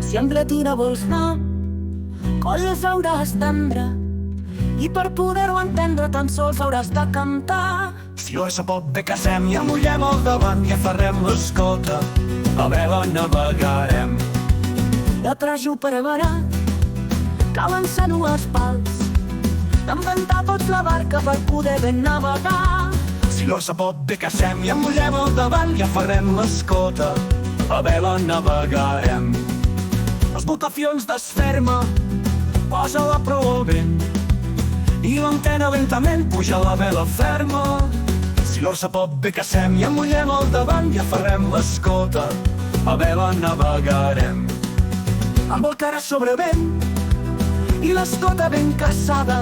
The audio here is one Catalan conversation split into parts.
Si en retina vols anar, colles hauràs d'entendre, i per poder-ho entendre tan sols hauràs de cantar. Si a pot de casem i amullem al davant i aferrem l'escota, a vela navegarem. De trajo preparat, calen ser dues pals, d'inventar pots la barca per poder ben navegar. Si a pot de casem i amullem al davant i aferrem l'escota, a vela navegarem. Les botafions d'esferma, posa-la prou al vent, i l'antena lentament puja la vela ferma. Si l'orsa pot bé casem i amullem al davant i aferrem l'escota, a vela navegarem. Amb el cara sobre vent i l'escota ben caçada,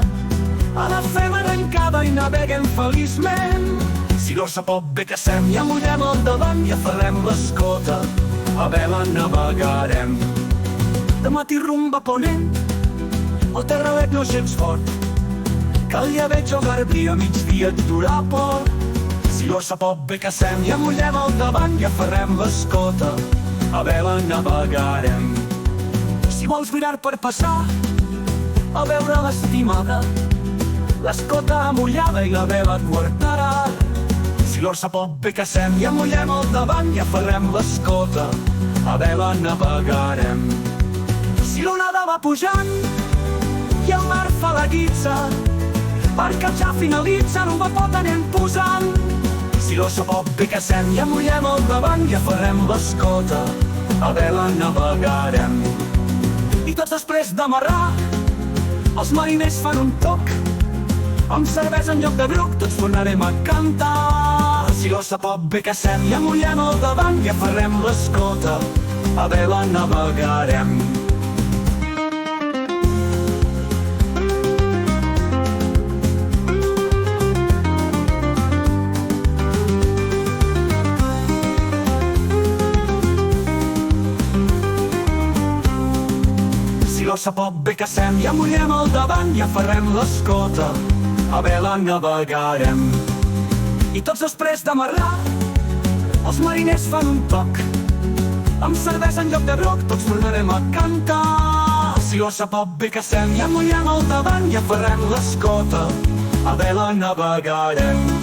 a la fem arrencada i naveguem feliçment. Si l'orsa pot bé casem i amullem al davant i aferrem l'escota, a vela navegarem. De matí rumb a ponent, el terralet no és gens fort, cal ja veig el garbí a migdia aturar port. Si l'orsa pot bé casem i amullem al davant i aferrem l'escota, a vela navegarem. Si vols mirar per passar, a veure l'estimada, l'escota amullada i la vela et guardarà. Si l'orsa pot bé casem i amullem al davant i aferrem l'escota, a vela navegarem. Si l'onada va pujant i el mar fa la guitza, perquè ja finalitza un vapot anem posant. Si l'orsa pot bé casem i amullem al davant i aferrem l'escota, a vela navegarem. I tots després d'amarrar, els mariners fan un toc, amb cervesa en lloc de bruc tots tornarem a cantar. Si l'orsa pot bé casem i amullem al davant i aferrem l'escota, a vela navegarem. Si l'orsa pot bé casem i amullem al davant i aferrem l'escota, a vela navegarem. I tots després d'amarrar, els mariners fan un toc, amb cervesa en lloc de broc tots tornarem a cantar. Si l'orsa pot bé casem i amullem al davant i aferrem l'escota, a vela navegarem.